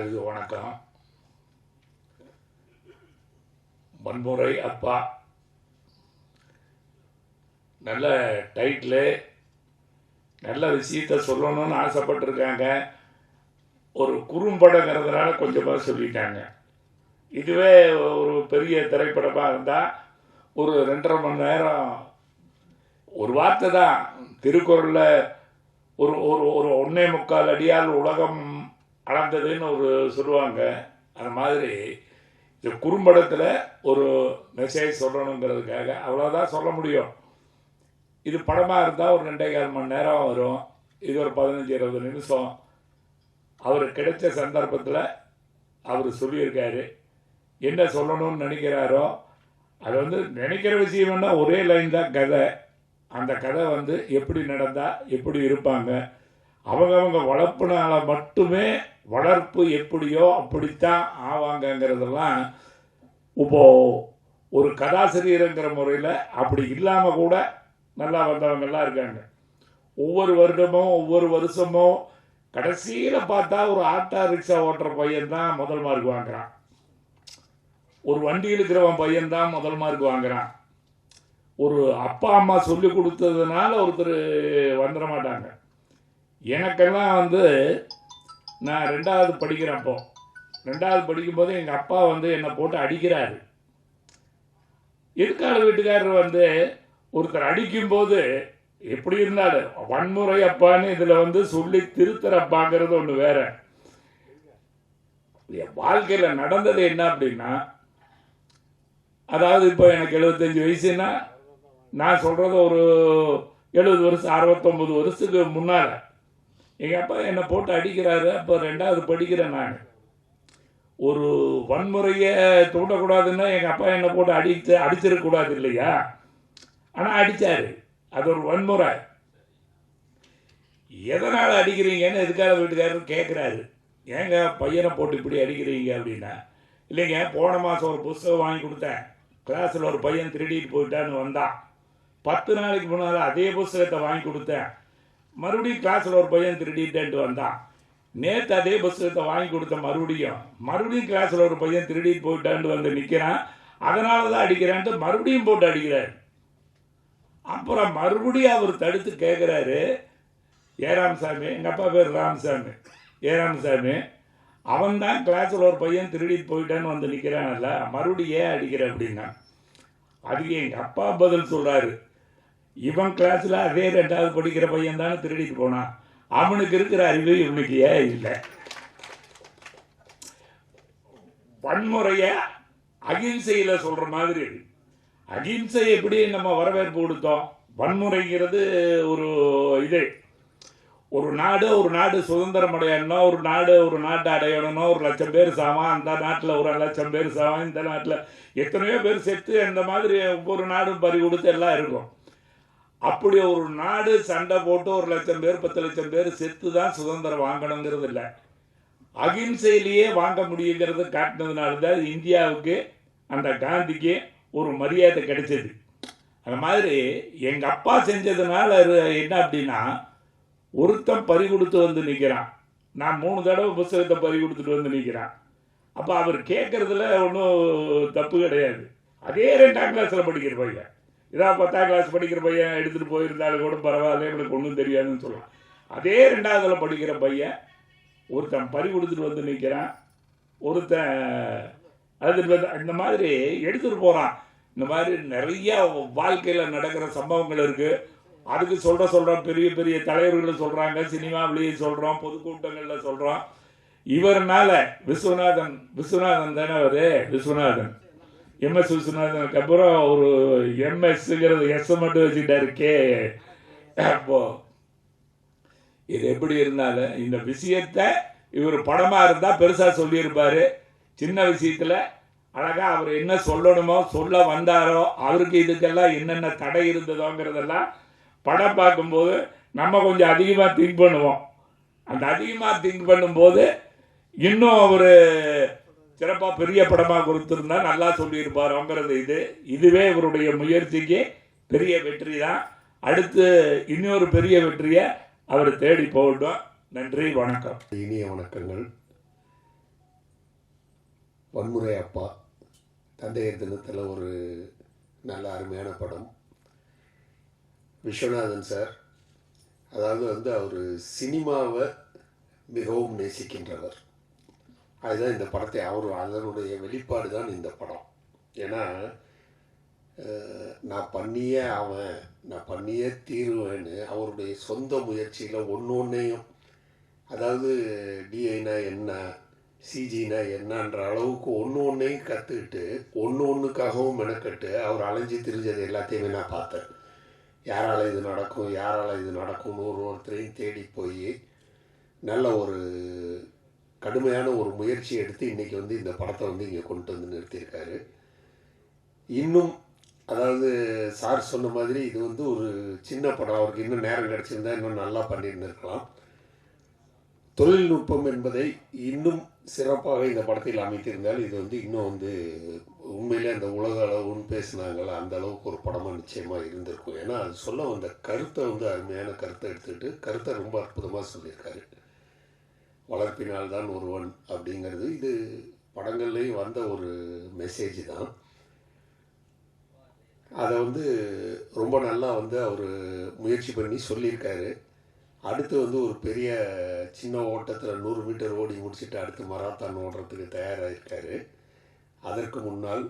எல்லாருக்கும் வணக்கம். வன்முறை அப்பா நல்ல டைட்டில், நல்ல விஷயத்த சொல்லணும்னு ஆசைப்பட்டிருக்காங்க. ஒரு குறும்படங்கிறதுனால கொஞ்சமாக சொல்லிட்டாங்க. இதுவே ஒரு பெரிய திரைப்படமாக இருந்தால் ஒரு 2.5 மணி நேரம் ஒரு வார்த்தை தான். திருக்குறளில் ஒரு ஒரு ஒரு 1.25 அடியால் உலகம் அளந்ததுன்னு ஒரு சொல்லுவாங்க. அந்த மாதிரி இந்த குறும்படத்தில் ஒரு மெசேஜ் சொல்லணுங்கிறதுக்காக அவ்வளோதான் சொல்ல முடியும். இது படமாக இருந்தால் ஒரு 2.25 மணி நேரம் வரும். இது ஒரு 15-20 நிமிஷம். அவர் கிடைச்ச சந்தர்ப்பத்தில் அவர் சொல்லியிருக்காரு. என்ன சொல்லணும்னு நினைக்கிறாரோ அது நினைக்கிற விஷயம் என்ன, ஒரே லைன் தான் கதை. அந்த கதை எப்படி நடந்தால் எப்படி இருப்பாங்க, அவங்க வளர்ப்புனால மட்டுமே வளர்ப்பு எப்படியோ அப்படித்தான் ஆவாங்கங்கிறதெல்லாம் இப்போது ஒரு கதாசிரியருங்கிற முறையில் அப்படி இல்லாமல் கூட நல்லா வந்தவங்கெல்லாம் இருக்காங்க. ஒவ்வொரு வருடமும் ஒவ்வொரு வருஷமும் கடைசியில் பார்த்தா ஒரு ஆட்டோ ரிக்ஷா ஓட்டுற பையன்தான் முதல் மார்க் வாங்குறான். ஒரு வண்டி இருக்கிறவன் பையன்தான் முதல் மார்க் வாங்குறான். ஒரு அப்பா அம்மா சொல்லி கொடுத்ததுனால ஒருத்தர் வந்துட மாட்டாங்க. எனக்கெல்லாம் நான் 2வது படிக்கிறப்போ 2வது படிக்கும்போது எங்கள் அப்பா என்னை போட்டு அடிக்கிறாரு. எதுக்காடு வீட்டுக்காரர் ஒருத்தர் அடிக்கும்போது எப்படி இருந்தாலும் வன்முறை அப்பான்னு இதில் சொல்லி திருத்தரப்பாங்கிறது ஒன்று வேற. வாழ்க்கையில் நடந்தது என்ன அப்படின்னா, அதாவது இப்போ எனக்கு 75 வயசுன்னா நான் சொல்கிறது ஒரு 70 வருஷம் 69 வருஷத்துக்கு முன்னால் எங்கள் அப்பா என்னை போட்டு அடிக்கிறாரு. அப்போ 2வது படிக்கிறேன் நான். ஒரு வன்முறையை தூண்டக்கூடாதுன்னா எங்கள் அப்பா என்னை போட்டு அடிச்சிடக்கூடாது இல்லையா? ஆனால் அடித்தார். அது ஒரு வன்முறை. எதனால் அடிக்கிறீங்கன்னு எதுக்காக வீட்டுக்காரர் கேட்குறாரு. ஏங்க பையனை போட்டு இப்படி அடிக்கிறீங்க அப்படின்னா, இல்லைங்க போன மாதம் ஒரு புஸ்தகம் வாங்கி கொடுத்தேன், கிளாஸில் ஒரு பையன் திருடிட்டு போயிட்டான்னு வந்தான். 10 நாளைக்கு முன்னால் அதே புஸ்தகத்தை வாங்கி கொடுத்தேன், மறுபடியும் கிளாஸில் ஒரு பையன் திருடிட்டேன்ட்டு வந்தான். நேற்று அதே புஸ்தகத்தை வாங்கி கொடுத்த மறுபடியும் கிளாஸில் ஒரு பையன் திருடிட்டு போயிட்டான்ட்டு நிற்கிறான். அதனால தான் அடிக்கிறான்ட்டு மறுபடியும் போட்டு அடிக்கிறார். அப்புறம் மறுபடியும் அவர் தடுத்து கேட்குறாரு, ஏராமசாமி, எங்கள் அப்பா பேர் ராமசாமி, ஏராமசாமி, அவன் தான் கிளாஸில் ஒரு பையன் திருடிட்டு போயிட்டான்னு நிற்கிறான்ல, மறுபடியும் ஏன் அடிக்கிற அப்படின்னா. அதுக்கு எங்கள் அப்பா பதில் சொல்கிறாரு, இவன் கிளாஸில் அதே 2வது படிக்கிற பையன் தானே திருடிட்டு போனான், அவனுக்கு இருக்கிற அறிவு இவனுக்கு ஏன் இல்லை. வன்முறையை அகிம்சையில் சொல்கிற மாதிரி. அகிம்சை எப்படி நம்ம வரவேற்பு கொடுத்தோம், வன்முறைங்கிறது ஒரு இது. ஒரு நாடு சுதந்திரம் அடையணும்னா, ஒரு நாட்டை அடையணும்னா 1,00,000 பேர் சாவான், அந்த நாட்டில் 1,00,000 பேர் சாவான், இந்த நாட்டில் எத்தனையோ பேர் செத்து, அந்த மாதிரி ஒவ்வொரு நாடும் பறி கொடுத்து எல்லாம் இருக்கும். அப்படி ஒரு நாடு சண்டை போட்டு 1,00,000 பேர் 10,00,000 பேர் செத்து தான் சுதந்திரம் வாங்கணுங்கிறது இல்லை, அகிம்சையிலேயே வாங்க முடியுங்கிறது காட்டினதுனால தான் இந்தியாவுக்கு அந்த காந்திக்கு ஒரு மரியாதை கிடைச்சது. அந்த மாதிரி எங்கள் அப்பா செஞ்சதுனால என்ன அப்படின்னா, ஒருத்தன் பறி கொடுத்து நிற்கிறான், நான் 3 தடவை புத்தகத்தை பறி கொடுத்துட்டு நிற்கிறான். அப்போ அவர் கேட்குறதுல ஒன்றும் தப்பு கிடையாது. அதே 2ஆம் கிளாஸில் படிக்கிற பையன், இதான் 10ஆம் கிளாஸ் படிக்கிற பையன் எடுத்துகிட்டு போயிருந்தாலும் கூட பரவாயில்ல, இவனுக்கு ஒன்றும் தெரியாதுன்னு சொல்லலாம். அதே 2ஆவதுல படிக்கிற பையன் ஒருத்தன் பறி கொடுத்துட்டு நிற்கிறான், ஒருத்தன் இந்த மாதிரி எடுத்துகிட்டு போகிறான். இந்த மாதிரி நிறைய வாழ்க்கையில் நடக்கிற சம்பவங்கள் இருக்குது. அதுக்கு சொல்கிறோம், பெரிய பெரிய தலைவர்கள் சொல்கிறாங்க, சினிமாவிலேயே சொல்கிறோம், பொதுக்கூட்டங்களில் சொல்கிறோம். இவர்னால விஸ்வநாதன் தானே அவர், விஸ்வநாதன், MS விஸ்வநாதனுக்கு அப்புறம் ஒரு MSங்கிறது எஸ் மட்டும் வச்சுக்கிட்டாரு கே. அப்போது இது எப்படி இருந்தாலும் இந்த விஷயத்தை இவர் படமாக இருந்தால் பெருசாக சொல்லியிருப்பார். சின்ன விஷயத்தில் அழகாக அவர் என்ன சொல்லணுமோ சொல்ல வந்தாரோ, அவருக்கு இதுக்கெல்லாம் என்னென்ன தடை இருந்ததோங்கிறதெல்லாம் படம் பார்க்கும்போது நம்ம கொஞ்சம் அதிகமாக திங்க் பண்ணுவோம். அந்த அதிகமாக திங்க் பண்ணும்போது இன்னும் அவர் சிறப்பாக பெரிய படமாக கொடுத்துருந்தா நல்லா சொல்லியிருப்பாரோங்கிறது இதுவே இவருடைய முயற்சிக்கு பெரிய வெற்றி தான். அடுத்து இன்னொரு பெரிய வெற்றியை அவர் தேடி போகட்டும். நன்றி, வணக்கம். இனிய வணக்கங்கள். வன்முறை அப்பா, தந்தையர் தினத்தில் ஒரு நல்ல அருமையான படம். விஸ்வநாதன் சார், அதாவது அவர் சினிமாவை மிகவும் நேசிக்கின்றவர். அதுதான் இந்த படத்தை அதனுடைய வெளிப்பாடு தான் இந்த படம். ஏன்னா நான் பண்ணியே தீருவேன்னு அவருடைய சொந்த முயற்சியில் ஒன்றையும், அதாவது டிஐனா என்ன, சிஜினா என்னன்ற அளவுக்கு ஒன்றையும் கற்றுக்கிட்டு ஒன்றுக்காகவும் மெனக்கட்டு அவர் அலைஞ்சி திரிஞ்சது எல்லாத்தையுமே நான் பார்த்தேன். யாரால் இது நடக்கும்னு ஒருத்தரையும் தேடி போய் நல்ல ஒரு கடுமையான ஒரு முயற்சி எடுத்து இன்றைக்கி இந்த படத்தை இங்கே கொண்டு வந்து நிறுத்தியிருக்காரு. இன்னும் அதாவது சார் சொன்ன மாதிரி இது ஒரு சின்ன படம். அவருக்கு இன்னும் நேரம் கிடச்சிருந்தா இன்னும் நல்லா பண்ணியிருந்திருக்கலாம். தொழில்நுட்பம் என்பதை இன்னும் சிறப்பாக இந்த படத்தில் அமைத்திருந்தால் இது இன்னும் உண்மையிலே அந்த உலக அளவுன்னு பேசினாங்களா அந்த அளவுக்கு ஒரு படமாக நிச்சயமாக இருந்திருக்கும். ஏன்னா அது சொல்ல வந்த கருத்தை அருமையான கருத்தை எடுத்துக்கிட்டு கருத்தை ரொம்ப அற்புதமாக சொல்லியிருக்காரு. வளர்ப்பினால் தான் ஒருவன் அப்படிங்கிறது இது படங்கள்லேயும் வந்த ஒரு மெசேஜ் தான். அதை ரொம்ப நல்லா அவர் முயற்சி பண்ணி சொல்லியிருக்காரு. அடுத்து ஒரு பெரிய சின்ன ஓட்டத்தில் 100 மீட்டர் ஓடி முடிச்சுட்டு அடுத்து மராத்தான் ஓடுறதுக்கு தயாராகிருக்காரு. அதற்கு முன்னால்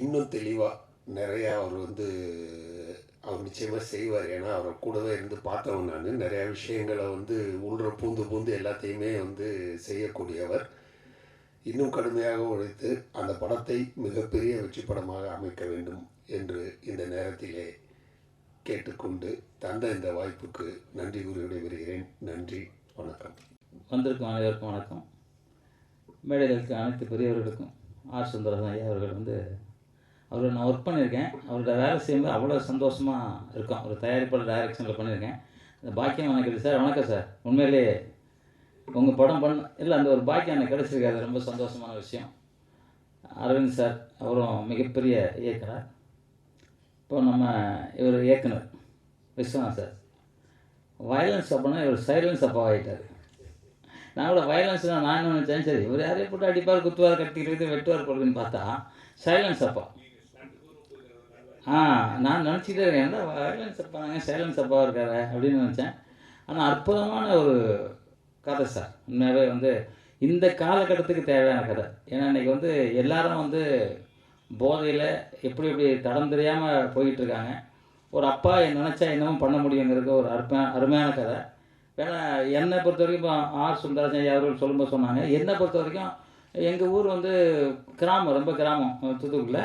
இன்னும் தெளிவாக நிறையா அவர் நிச்சயமாக செய்வார். ஏன்னா அவரை கூடவே இருந்து பார்த்தவன் நான். நிறையா விஷயங்களை உள்ள பூந்து எல்லாத்தையுமே செய்யக்கூடியவர். இன்னும் கடுமையாக உழைத்து அந்த படத்தை மிகப்பெரிய வெற்றி படமாக அமைக்க வேண்டும் என்று இந்த நேரத்திலே கேட்டுக்கொண்டு தந்த இந்த வாய்ப்புக்கு நன்றி கூறி விடைபெறுகிறேன். நன்றி, வணக்கம். வந்திருக்கும் அனைவருக்கும் வணக்கம். மேடையில் இருக்க அனைத்து பெரியவர்களுக்கும் ஆர் சுந்தரராஜன் ஐயா அவர்கள் அவர் நான் ஒர்க் பண்ணியிருக்கேன். அவரோட வேலை செய்யும்போது அவ்வளோ சந்தோஷமாக இருக்கும். ஒரு தயாரிப்பாளர் டைரக்ஷனில் பண்ணியிருக்கேன். அந்த பாக்கியம் எனக்கு கிடையாது சார். வணக்கம் சார். உண்மையிலே உங்கள் படம் இல்லை அந்த ஒரு பாக்கியம் எனக்கு கிடைச்சிருக்காது. ரொம்ப சந்தோஷமான விஷயம். அரவிந்த் சார் அவரும் மிகப்பெரிய இயக்குனர். இப்போ நம்ம இவர் இயக்குனர் விஸ்வநாத் சார் வயலன்ஸ் அப்போனா இவர் சைலன்ஸ் அப்பா ஆகிட்டார். நான் கூட வயலன்ஸ்னால் நான் என்ன நினச்சேன், சரி இவர் யாரையும் போட்டு அடிப்பார், குத்துவார், கட்டிக்கிறது, வெட்டுவார் போடுறதுன்னு பார்த்தா சைலன்ஸ் அப்பா. நான் நினச்சிக்கிட்டே இருக்கேன், என்ன வயலன்ஸ் அப்பா நாங்கள் சைலன்ஸ் அப்பா இருக்காரு அப்படின்னு நினச்சேன். ஆனால் அற்புதமான ஒரு கதை சார். உண்மையாகவே இந்த காலகட்டத்துக்கு தேவையான கதை. ஏன்னா இன்றைக்கி எல்லாரும் போதையில் எப்படி தடம் தெரியாமல் போயிட்டுருக்காங்க. ஒரு அப்பா நினச்சா என்னமும் பண்ண முடியுங்கிறது ஒரு அருமையான கதை. ஏன்னா என்னை பொறுத்த வரைக்கும் இப்போ ஆர் சுந்தரராஜன் அவர்கள் சொல்லும்போது சொன்னாங்க, என்னை பொறுத்த வரைக்கும் எங்கள் ஊர் கிராமம், ரொம்ப கிராமம் தூத்துக்குடியில்.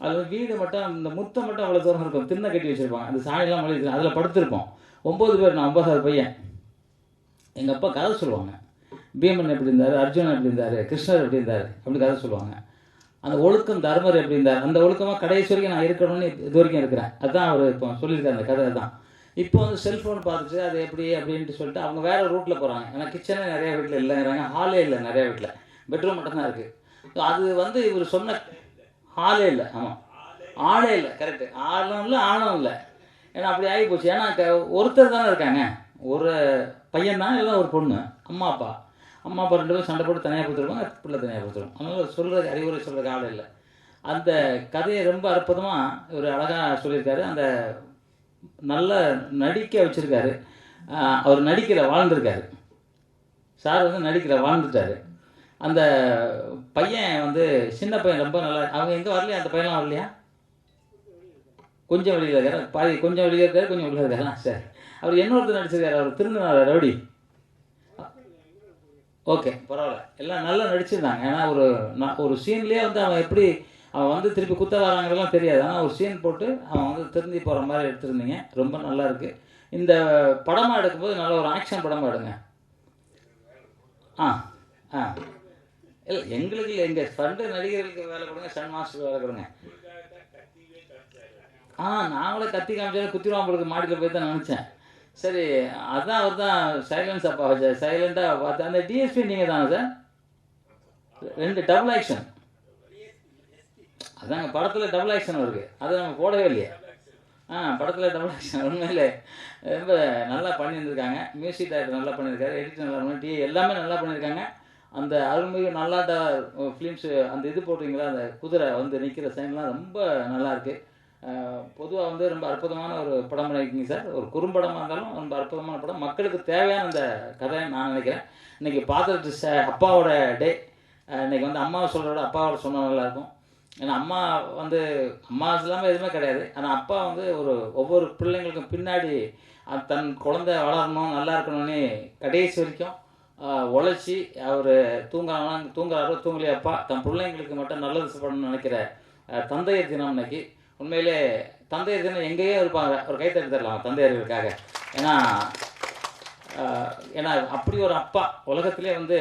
அது வீடு மட்டும் இந்த முத்தம் மட்டும் அவ்வளோ தூரம் இருக்கும். திண்ணை கட்டி வச்சுருப்பாங்க. அந்த சாணிலாம் மொழி அதில் படுத்திருப்போம். 9 பேர், நான் 9வது பையன். எங்கள் அப்பா கதை சொல்லுவாங்க. பீமன் எப்படி இருந்தார், அர்ஜுனன் எப்படி இருந்தார், கிருஷ்ணர் எப்படி இருந்தார் அப்படி கதை சொல்லுவாங்க. அந்த ஒழுக்கம் தர்மர் எப்படி இருந்தார், அந்த ஒழுக்கமாக கடைசி வரைக்கும் நான் இருக்கணும்னு இது வரைக்கும் இருக்கிறேன். அதுதான் அவர் இப்போ சொல்லியிருக்காரு. அந்த கதை தான். இப்போ செல்ஃபோன் பார்த்துட்டு அது எப்படி அப்படின்ட்டு சொல்லிட்டு அவங்க வேறு ரூட்டில் போகிறாங்க. ஏன்னா கிச்சனே நிறையா வீட்டில் இல்லைங்கிறாங்க, ஹாலே இல்லை, நிறையா வீட்டில் பெட்ரூம் மட்டும்தான் இருக்குது. அது இவர் சொன்ன ஹாலே இல்லை, ஆமாம் ஆளே இல்லை, கரெக்டு, ஆளும் இல்லை ஆளும் இல்லை. ஏன்னா அப்படி ஆகி போச்சு. ஏன்னா ஒருத்தர் தானே இருக்காங்க, ஒரு பையன் தான், இல்லை ஒரு பொண்ணு, அம்மா அப்பா 2 பேரும் சண்டை போட்டு தனியாக கொடுத்துருவாங்க, பிள்ளை தனியாக கொடுத்துருவோம். அதனால் சொல்கிறதுக்கு அறிவுரை சொல்கிறதுக்கு ஆள் இல்லை. அந்த கதையை ரொம்ப அற்புதமாக ஒரு அழகாக சொல்லியிருக்காரு. அந்த நல்ல நடிக்க வச்சுருக்காரு. அவர் நடிக்கிற வாழ்ந்துருக்காரு சார். நடிக்கிற வாழ்ந்துட்டார். அந்த பையன் சின்ன பையன் ரொம்ப நல்லா. அவங்க எங்கே வரலையா, அந்த பையன்லாம் வரலையா? கொஞ்சம் வெளியில் இருக்காரு, பாதி கொஞ்சம் வெளியே இருக்காரு, கொஞ்சம் உள்ள இருக்காரா? சரி. அவர் இன்னொருத்தர் நடிச்சிருக்காரு, அவர் திருநெல்வேலி ரவுடி. ஓகே, பரவாயில்ல, எல்லாம் நல்லா நடிச்சிருந்தாங்க. ஏன்னா ஒரு சீன்லேயே அவன் எப்படி அவன் திருப்பி குத்த வராங்கிறதெல்லாம் தெரியாது. ஆனால் ஒரு சீன் போட்டு அவன் திருந்தி போகிற மாதிரி எடுத்துருந்தீங்க. ரொம்ப நல்லா இருக்குது. இந்த படமாக எடுக்கும்போது நல்ல ஒரு ஆக்ஷன் படமாக எடுங்க. இல்லை எங்களுக்கு இல்லை, எங்கள் ஃப்ரெண்டு நடிகர்களுக்கு வேலை கொடுங்க, சன் மாஸ்டருக்கு வேலை கொடுங்க. நாங்களே கத்தி காமிச்சாலும் குத்திருவாம்பளுக்கு மாடியில் போய் தான் நினச்சேன். சரி, அதுதான் அவர் தான் சைலன்ஸ் அப்பா வச்ச சைலண்டாக பார்த்து. அந்த டிஎஸ்பி நீங்கள் தானே சார்? 2 double action. அதாங்க படத்தில் டபுள் ஆக்ஷன் வருது, அதை நம்ம போடவே இல்லையே. படத்தில் டபுள் ஆக்ஷன். உண்மையிலே ரொம்ப நல்லா பண்ணியிருந்திருக்காங்க. மியூசிக் டைரக்டர் நல்லா பண்ணியிருக்காரு, எடிட்டர் நல்லா பண்ணி, எல்லாமே நல்லா பண்ணியிருக்காங்க. அந்த அருள்மிகு நல்லாட்ட ஃபிலிம்ஸு அந்த இது போடுறீங்களா, அந்த குதிரை வந்து நிற்கிற சைன்லாம் ரொம்ப நல்லாயிருக்கு. பொதுவாக வந்து ரொம்ப அற்புதமான ஒரு படம் பண்ணியிருக்கீங்க சார். ஒரு குறும்படமாக இருந்தாலும் ரொம்ப அற்புதமான படம். மக்களுக்கு தேவையான அந்த கதையை நான் நினைக்கிறேன். இன்றைக்கி பார்த்துட்டு அப்பாவோட டே, இன்றைக்கி வந்து அம்மாவை சொல்கிறோட அப்பாவோட சொன்னால் நல்லாயிருக்கும். ஏன்னா அம்மா வந்து அம்மா இல்லாமல் எதுவுமே கிடையாது. ஆனால் அப்பா வந்து ஒவ்வொரு பிள்ளைங்களுக்கும் பின்னாடி தன் குழந்தை வளரணும், நல்லா இருக்கணும்னு கடைசி வரைக்கும் உழைச்சி அவர் தூங்குறாரோ தூங்கலையாப்பா தன் பிள்ளைங்களுக்கு மட்டும் நல்லது பண்ணணும்னு நினைக்கிற தந்தையர் தினம் இன்னைக்கு. உண்மையிலே தந்தையர் தினம் எங்கேயோ இருப்பாங்க, ஒரு கைத்தறி தரலாம் தந்தையர்களுக்காக. ஏன்னா அப்படி ஒரு அப்பா உலகத்திலே வந்து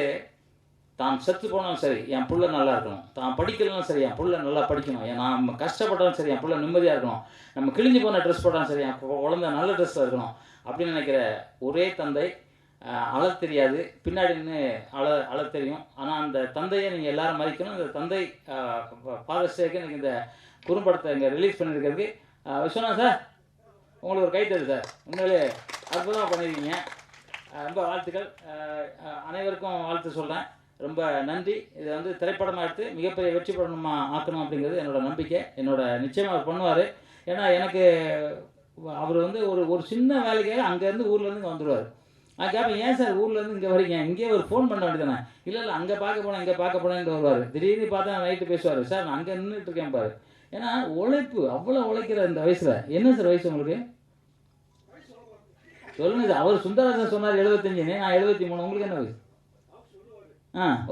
தான் செத்து போனாலும் சரி என் புள்ள நல்லா இருக்கணும், தான் படிக்கலனாலும் சரி என் புள்ள நல்லா படிக்கணும், நம்ம கஷ்டப்பட்டாலும் சரி என் புள்ள நிம்மதியாக இருக்கணும், நம்ம கிழிஞ்சு போன ட்ரெஸ் போட்டாலும் சரி என் குழந்தை நல்ல ட்ரெஸ்ஸில் இருக்கணும் அப்படின்னு நினைக்கிற ஒரே தந்தை. அழ தெரியாது, பின்னாடி நின்று அழ தெரியும். ஆனால் அந்த தந்தையை நீங்கள் எல்லாரும் மதிக்கணும். இந்த தந்தை ஃபாதர்ஸ் டேக்கு எனக்கு இந்த குறும்படத்தை இங்கே ரிலீஸ் பண்ணியிருக்கிறது விஸ்வநாத் சார், உங்களுக்கு ஒரு கைத்தறி சார். உண்மையிலே அற்புதமாக பண்ணியிருக்கீங்க. ரொம்ப வாழ்த்துக்கள். அனைவருக்கும் வாழ்த்து சொல்கிறேன். ரொம்ப நன்றி. இதை வந்து திரைப்படமாக எடுத்து மிகப்பெரிய வெற்றி படமாக ஆக்கணும் அப்படிங்கிறது என்னோட நம்பிக்கை. நிச்சயமாக அவர் பண்ணுவார். ஏன்னா எனக்கு அவர் வந்து ஒரு சின்ன வேலைக்காக அங்கேருந்து ஊர்லேருந்து இங்கே வந்துடுவார். நான் கேட்பேன், ஏன் சார் ஊர்லேருந்து இங்கே வரீங்க, இங்கேயே ஒரு ஃபோன் பண்ண வேண்டியதானே. இல்லை அங்கே பார்க்க போனேன் இங்கே பார்க்க போனேன்ட்டு வருவார். திடீர்னு பார்த்தா நைட்டு பேசுவார், சார் நான் அங்கே நின்றுட்டு இருக்கேன் பாரு. ஏன்னா உழைப்பு அவ்வளோ உழைக்கிற இந்த வயசில். என்ன சார் வயசு உங்களுக்கு சொல்லுங்க சார். அவர் சுந்தரராஜன் சொன்னார் 75, நான் 73. உங்களுக்கு என்ன வயசு?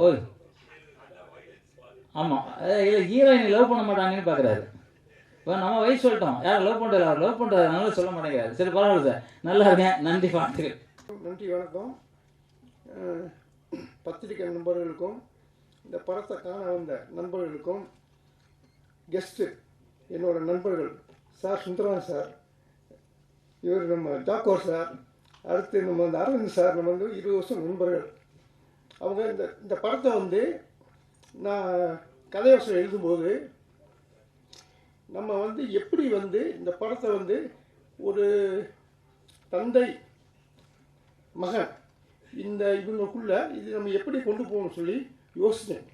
ஓய் ஆமாம், இல்லை ஹீரோயினை லவ் பண்ண மாட்டாங்கன்னு பார்க்குறாரு. இப்போ நம்ம வயசு சொல்லிட்டோம், யாரும் லவ் பண்ணுறது, அவர் லவ் பண்ணுறதுனால சொல்ல மாட்டேங்கிறாரு. சரி பரவாயில்ல சார், நல்லா இருக்கேன். நன்றி, வாழ்த்துக்கள். நன்றி, வணக்கம். பத்திரிகை நண்பர்களுக்கும் இந்த படத்தை காண வந்த நண்பர்களுக்கும் கெஸ்ட்டு என்னோட நண்பர்கள் சார் சுந்தரன் சார், இவர் நம்ம ஜாக்கோர் சார், அடுத்து நம்ம வந்து அரவிந்த் சார், நம்ம வந்து 20 வருஷம் நண்பர்கள். அவங்க இந்த படத்தை வந்து நான் கதையோசனை எழுதும்போது நம்ம வந்து எப்படி வந்து இந்த படத்தை வந்து ஒரு தந்தை மகன் இவங்களுக்குள்ள இது நம்ம எப்படி கொண்டு போகணும்னு சொல்லி யோசித்தேன்.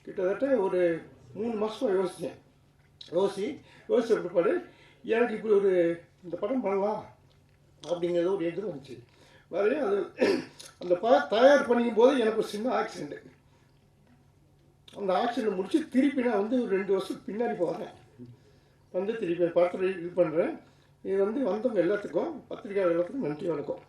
கிட்டத்தட்ட ஒரு 3 மாதமாக யோசித்த பிற்பாடு எனக்கு இப்படி இந்த படம் பண்ணலாம் அப்படிங்கிறது ஒரு எதிரும் வந்துச்சு. வேறு அது அந்த படம் தயார் பண்ணிக்கும் போது எனக்கு ஒரு சின்ன ஆக்சிடெண்ட்டு. அந்த ஆக்சிடெண்ட் முடித்து திருப்பி நான் வந்து ஒரு 2 வருஷம் பின்னாடி போகிறேன். வந்து திருப்பி படத்தில் இது பண்ணுறேன். இது வந்து வந்தவங்க எல்லாத்துக்கும், பத்திரிகையாளர் எல்லாத்துக்கும் நன்றி, வணக்கம்.